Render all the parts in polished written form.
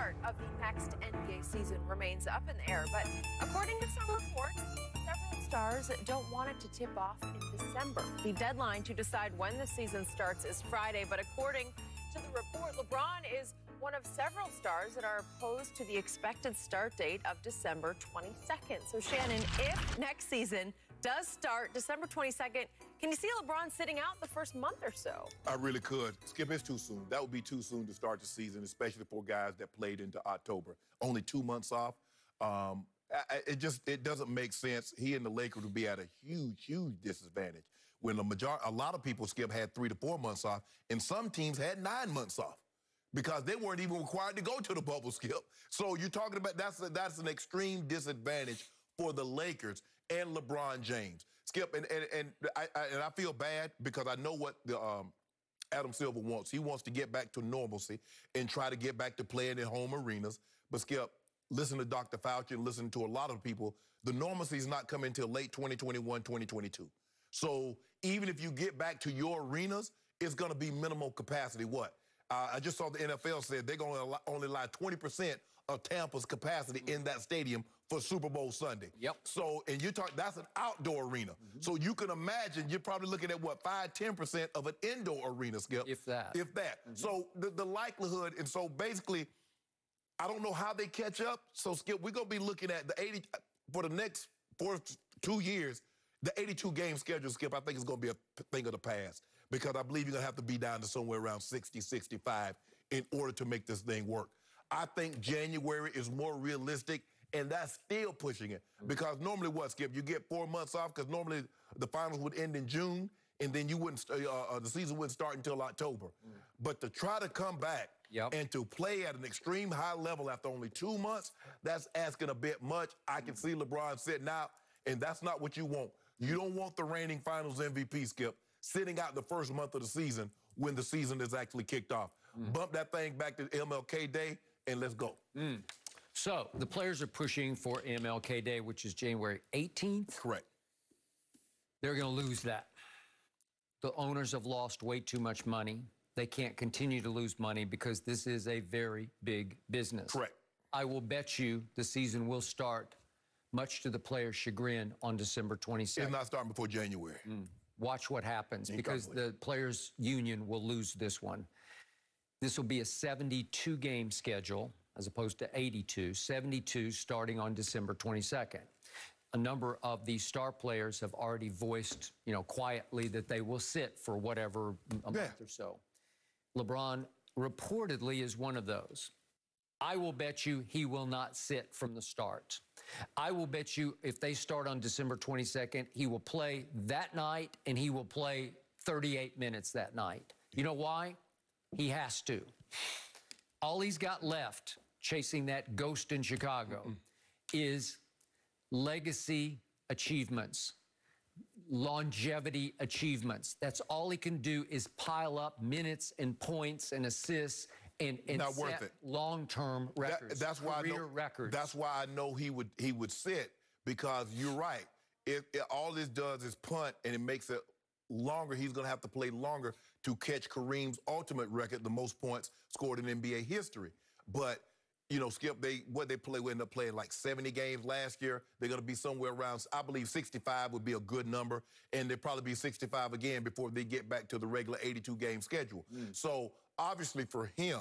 start of the next NBA season remains up in the air, but according to some reports, several stars don't want it to tip off in December. The deadline to decide when the season starts is Friday, but according to the report, LeBron is one of several stars that are opposed to the expected start date of December 22nd. So, Shannon, if next season does start December 22nd, can you see LeBron sitting out the first month or so? I really could. Skip, it's too soon. That would be too soon to start the season, especially for guys that played into October. Only 2 months off. It doesn't make sense. He and the Lakers would be at a huge disadvantage when a lot of people, Skip, had 3 to 4 months off, and some teams had 9 months off because they weren't even required to go to the bubble, Skip. So you're talking about that's an extreme disadvantage for the Lakers and LeBron James. Skip, and I feel bad because I know what the Adam Silver wants. He wants to get back to normalcy and try to get back to playing in home arenas. But Skip, listen to Dr. Fauci and listen to a lot of people. The normalcy is not coming until late 2021, 2022. So even if you get back to your arenas, it's going to be minimal capacity. What? I just saw the NFL said they're going to only allow 20% of Tampa's capacity in that stadium for Super Bowl Sunday. Yep. So, and you're talking, that's an outdoor arena. So you can imagine you're probably looking at, what, 5–10% of an indoor arena, Skip? If that. If that. So the likelihood, and so basically, I don't know how they catch up. So, Skip, we're going to be looking at the 80, for the next 2 years, the 82-game schedule, Skip, I think is going to be a thing of the past because I believe you're going to have to be down to somewhere around 60, 65 in order to make this thing work. I think January is more realistic, and that's still pushing it because normally what, Skip, you get 4 months off because normally the finals would end in June, and then you wouldn't, the season wouldn't start until October. But to try to come back and to play at an extreme high level after only 2 months, that's asking a bit much. I can see LeBron sitting out, and that's not what you want. You don't want the reigning finals MVP, Skip, sitting out the first month of the season when the season is actually kicked off. Bump that thing back to MLK Day, and let's go. So the players are pushing for MLK Day, which is January 18th. Correct. They're going to lose that. The owners have lost way too much money. They can't continue to lose money because this is a very big business. Correct. I will bet you the season will start, much to the players' chagrin, on December 22nd. It's not starting before January. Watch what happens because the players' union will lose this one. This will be a 72-game schedule as opposed to 82. 72 starting on December 22nd. A number of the star players have already voiced, quietly that they will sit for whatever a month or so. LeBron reportedly is one of those. I will bet you he will not sit from the start. I will bet you if they start on December 22nd, he will play that night and he will play 38 minutes that night. You know why? He has to. All he's got left, chasing that ghost in Chicago, is legacy achievements, longevity achievements. That's all he can do is pile up minutes and points and assists and not worth set it. Long-term records, that's why career records. That's why I know he would sit because you're right. All this does is punt, and it makes it longer. He's going to have to play longer to catch Kareem's ultimate record, the most points scored in NBA history. But Skip, they end up playing like 70 games last year. They're going to be somewhere around, I believe 65 would be a good number, and they'll probably be 65 again before they get back to the regular 82-game schedule. So obviously for him,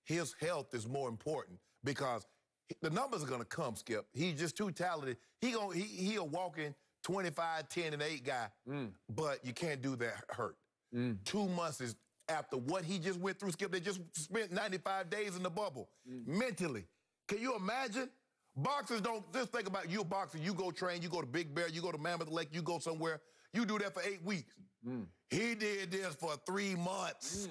his health is more important because the numbers are going to come, Skip. He's just too talented. He'll walk in 25, 10, and 8 guy, but you can't do that hurt. 2 months is after what he just went through, Skip. They just spent 95 days in the bubble. Mentally, can you imagine? Boxers don't, just think about you a boxer, you go train, you go to Big Bear, you go to Mammoth Lake, you go somewhere, you do that for 8 weeks. He did this for 3 months.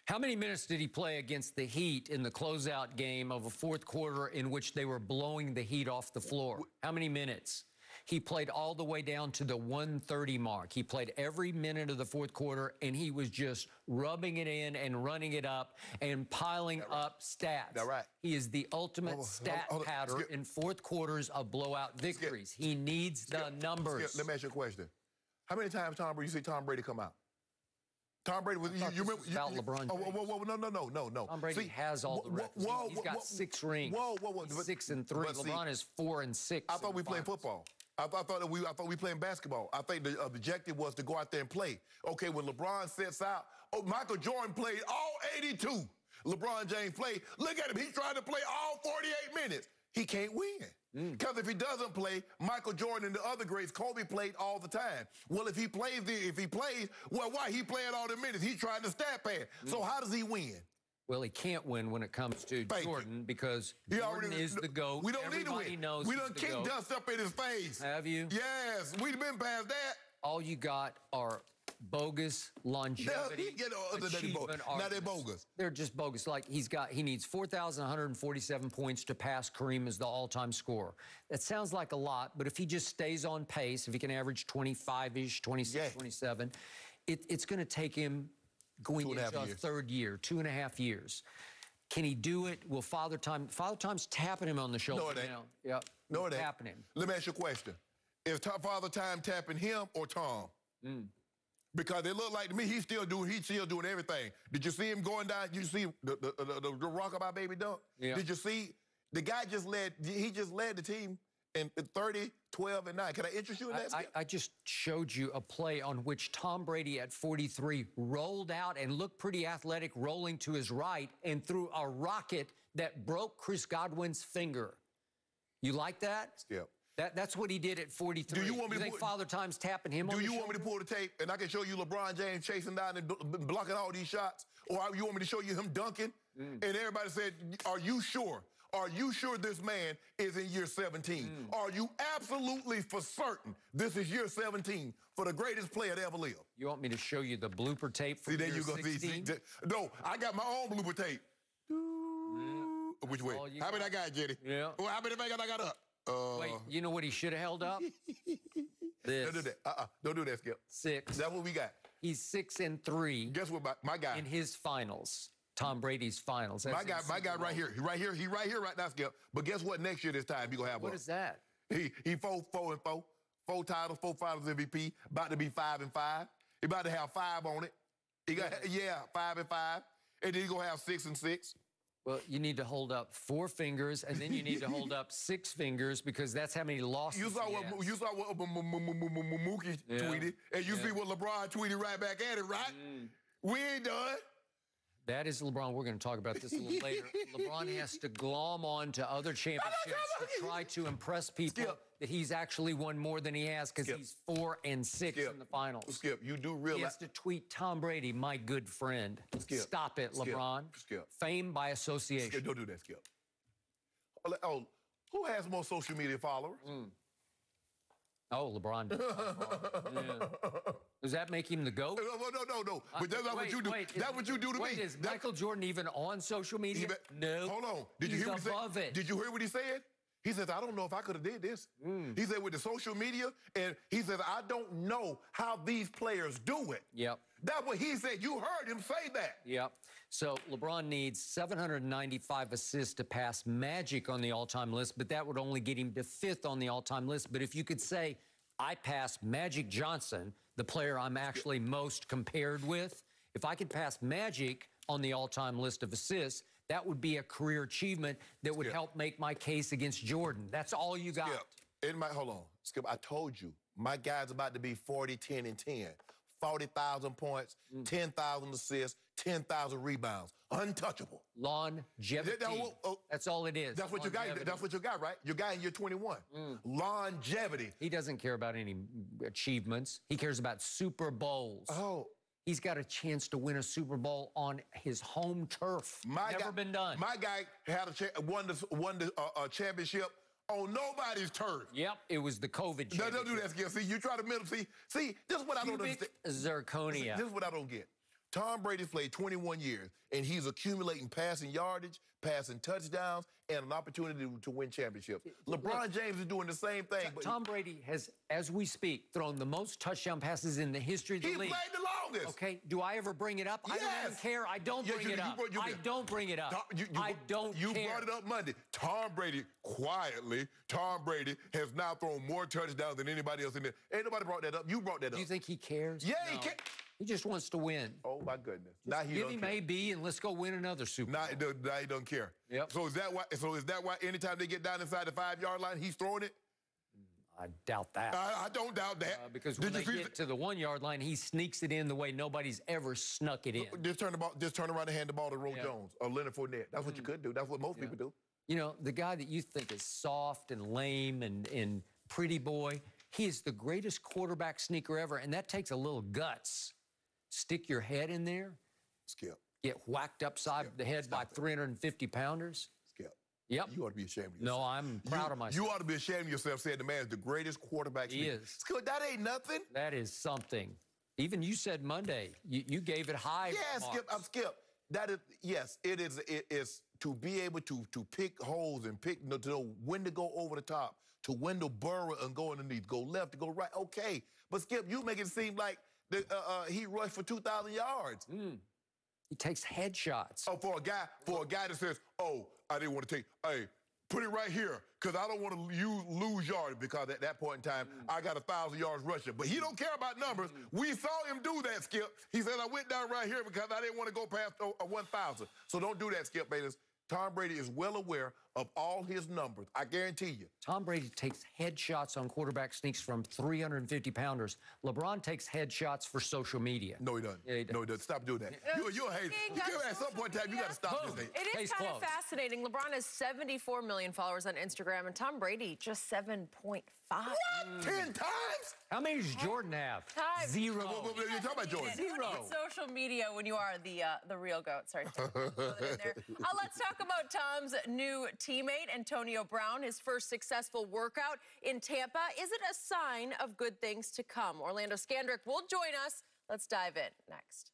How many minutes did he play against the Heat in the closeout game of a fourth quarter in which they were blowing the Heat off the floor? How many minutes? He played all the way down to the 1:30 mark. He played every minute of the fourth quarter, and he was just rubbing it in and running it up and piling up stats. That's right. He is the ultimate stat patter in fourth quarters of blowout victories. He needs the numbers. Let me ask you a question. How many times, Tom Brady, you see Tom Brady come out? Tom Brady was. You remember about LeBron James. No. Tom Brady has all the records. He's got 6 rings. He's 6 and 3. LeBron is 4 and 6. I thought we played football. I thought we playing basketball. I think the objective was to go out there and play. Okay, when LeBron sets out, Michael Jordan played all 82. LeBron James played. Look at him. He's trying to play all 48 minutes. He can't win. Because if he doesn't play, Michael Jordan and the other greats, Kobe played all the time. Well, if he plays, well, why he playing all the minutes? He's trying to stat pad. So how does he win? Well, he can't win when it comes to Jordan because Jordan is the GOAT. We don't need to win. Knows we done kicked dust up in his face. Have you? Yes, we've been past that. All you got are bogus longevity. Now they're bogus. They're just bogus. Like he needs 4,147 points to pass Kareem as the all-time scorer. That sounds like a lot, but if he just stays on pace, if he can average 25-ish, 26, 27, it's going to take him going into a third year, 2.5 years. Can he do it? Will Father Time's tapping him on the shoulder now? Yep. No, it ain't. Tapping him. Let me ask you a question. Is Father Time tapping him or Tom? Because it looked like to me he's still doing everything. Did you see him going down? You see the rockabye baby dunk? Yeah. Did you see the guy just led the team in 30, 12, and 9. Can I interest you in that? I just showed you a play on which Tom Brady at 43 rolled out and looked pretty athletic, rolling to his right and threw a rocket that broke Chris Godwin's finger. You like that? Skip. That's what he did at 43. Do you want me to think Father Time's tapping him on the shoulder? Do you want me to pull the tape and I can show you LeBron James chasing down and blocking all these shots? Or you want me to show you him dunking? And everybody said, are you sure? Are you sure this man is in year 17? Are you absolutely for certain this is year 17 for the greatest player to ever live? You want me to show you the blooper tape from year 16? No, I got my own blooper tape. Which way? How many I got, Jenny? Yeah. Well, how many I got up? Wait, you know what he should have held up? This. Don't do that. Don't do that, Skip. 6. That's what we got. He's 6 and 3. Guess what, my guy? In his finals. Tom Brady's finals. My guy right here. He right here right now, Skip. But guess what? Next year this time he gonna have What is that? He 4-4. 4 titles, 4 finals MVP. About to be 5 and 5. He about to have 5 on it. He got 5 and 5. And then he gonna have 6 and 6. Well, you need to hold up 4 fingers, and then you need to hold up 6 fingers because that's how many losses you saw what Mookie tweeted, and you see what LeBron tweeted right back at it, right? We ain't done. That is LeBron. We're going to talk about this a little later. LeBron has to glom on to other championships to try to impress people that he's actually won more than he has because he's 4 and 6 in the finals. Skip, you do realize... He has to tweet Tom Brady, my good friend. Stop it, LeBron. Skip. Fame by association. Skip, don't do that, Skip. Oh, who has more social media followers? Oh, LeBron. Does that make him the GOAT? No. But that's not what you do. That's what you do to me. Is Michael Jordan even on social media? No. Hold on. Did you hear what he said? Did you hear what he said? He says, I don't know if I could have did this. He said with the social media, and he says, I don't know how these players do it. Yep. That's what he said. You heard him say that. Yep. So LeBron needs 795 assists to pass Magic on the all-time list, but that would only get him to 5th on the all-time list. But if you could say, I passed Magic Johnson, the player I'm actually most compared with, if I could pass Magic on the all-time list of assists, that would be a career achievement that would help make my case against Jordan. That's all you got. Hold on. Skip, I told you, my guy's about to be 40, 10, and 10. 40,000 points, 10,000 assists, 10,000 rebounds. Untouchable. Longevity. That's all it is. That's what you got. That's what you got, right? Your guy in year 21. Longevity. He doesn't care about any achievements. He cares about Super Bowls. Oh. He's got a chance to win a Super Bowl on his home turf. Never been done. My guy had won the championship on nobody's turf. Yep, it was the COVID championship. No, don't do that, Skip. See, you try to middle. See, this is what I don't understand. Zirconia. This is what I don't get. Tom Brady's played 21 years, and he's accumulating passing yardage, passing touchdowns, and an opportunity to win championships. LeBron James is doing the same thing. But Tom Brady has, as we speak, thrown the most touchdown passes in the history of the league. He played the longest. Okay, do I ever bring it up? Yes. I don't even care. I don't bring it up. I don't bring it up. I don't care. You brought it up Monday. Tom Brady, quietly, has now thrown more touchdowns than anybody else in there. Ain't nobody brought that up. You brought that up. Do you think he cares? Yeah, no. he cares. He just wants to win. Oh, my goodness. Now he Give him AB and let's go win another Super Bowl. Now he don't care. Yep. So is that why anytime they get down inside the 5-yard line, he's throwing it? I doubt that. I don't doubt that. Because when they get to the 1-yard line, he sneaks it in the way nobody's ever snuck it in. Just turn around and hand the ball to Roe Jones or Leonard Fournette. That's what you could do. That's what most people do. You know, the guy that you think is soft and lame and pretty boy, he is the greatest quarterback sneaker ever, and that takes a little guts. Stick your head in there. Skip. Get whacked upside the head by 350-pounders. Skip. Yep. You ought to be ashamed of yourself. No, I'm proud of myself. You ought to be ashamed of yourself saying the man is the greatest quarterback. He is. Skip, that ain't nothing. That is something. Even you said Monday, you gave it high. Yeah, Skip, I'm Skip. That is, yes, it is to be able to pick holes and to know when to go over the top, to when to burrow and go underneath, go left, to go right. Okay, but Skip, you make it seem like he rushed for 2,000 yards. He takes headshots. Oh, for a guy that says, "Oh, I didn't want to take. Hey, put it right here because I don't want to lose yards because at that point in time I got 1,000 yards rushing." But he don't care about numbers. We saw him do that, Skip. He said, "I went down right here because I didn't want to go past 1,000." So don't do that, Skip Bayless. Tom Brady is well aware of all his numbers. I guarantee you. Tom Brady takes headshots on quarterback sneaks from 350-pounders. LeBron takes headshots for social media. No, he doesn't. Yeah, he does. No, he doesn't. Stop doing that. You're a hater. At some point in time, you got to stop this hate. It is kind of fascinating. LeBron has 74 million followers on Instagram, and Tom Brady just 7.5. What? 10 times? How many does Jordan have? Times. 0. You're talking about Jordan. 0. Social media when you are the real GOAT. Sorry to throw that in there. Let's talk about Tom's new teammate, Antonio Brown, his first successful workout in Tampa. Is it a sign of good things to come? Orlando Skandrick will join us. Let's dive in next.